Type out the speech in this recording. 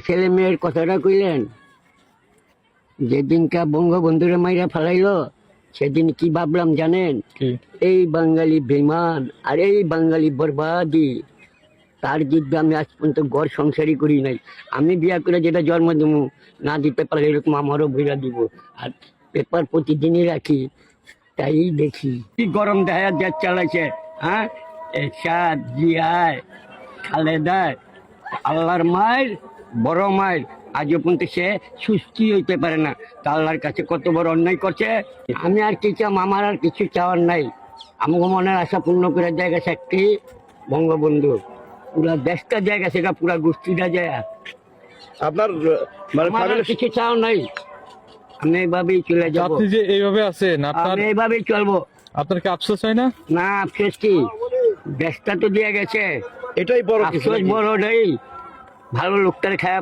ছেলে মেয়ের কথাটা কইলেন, যেদিনকা বঙ্গবন্ধুরে মাইরা ফেলাইলো সেদিন কি ভাবলাম জানেন? এই বাঙালি বেমান আর এই বাঙালি বরবাদি, তার যুদ্ধে আমি আজ পর্যন্ত ঘর সংসারই করি নাই। আমি বিয়া করে যেটা জন্ম দেবো না দিতে পারলে এরকম আমারও বইরা দিব। আর পেপার প্রতিদিনই রাখি, তাই দেখি কি গরম দেখা দেশ চালাইছে। হ্যাঁ, এরশাদ, জিয়ায়, খালেদায়, আল্লাহর মায়ের বড় মায়ের আজও পর্যন্ত সে সুস্থি হইতে পারে না। তা আল্লাহর কাছে কত বড় অন্যায় করছে। আমি আর কি চাম? আমার আর কিছু চাওয়ার নাই। আমাকে মনের আশা পূর্ণ করে জায়গা একটি বঙ্গবন্ধু, পুরা দেশটা জায়গা, সেটা পুরা গোষ্ঠীটা যায়। আপনার মানে আমার আর কিছু চাও নাই। আমি এইভাবেই চলে যাবো। আপনি যে এইভাবে আছেন, আপনার আমি এইভাবেই চলবো। আপনার কি আফসোস হয় না? না, আফসোস কি, দেশটা তো দিয়ে গেছে। এটাই বড় কিছু আফসোস নাকি? বড় নেই, ভালো লোকটার খায়া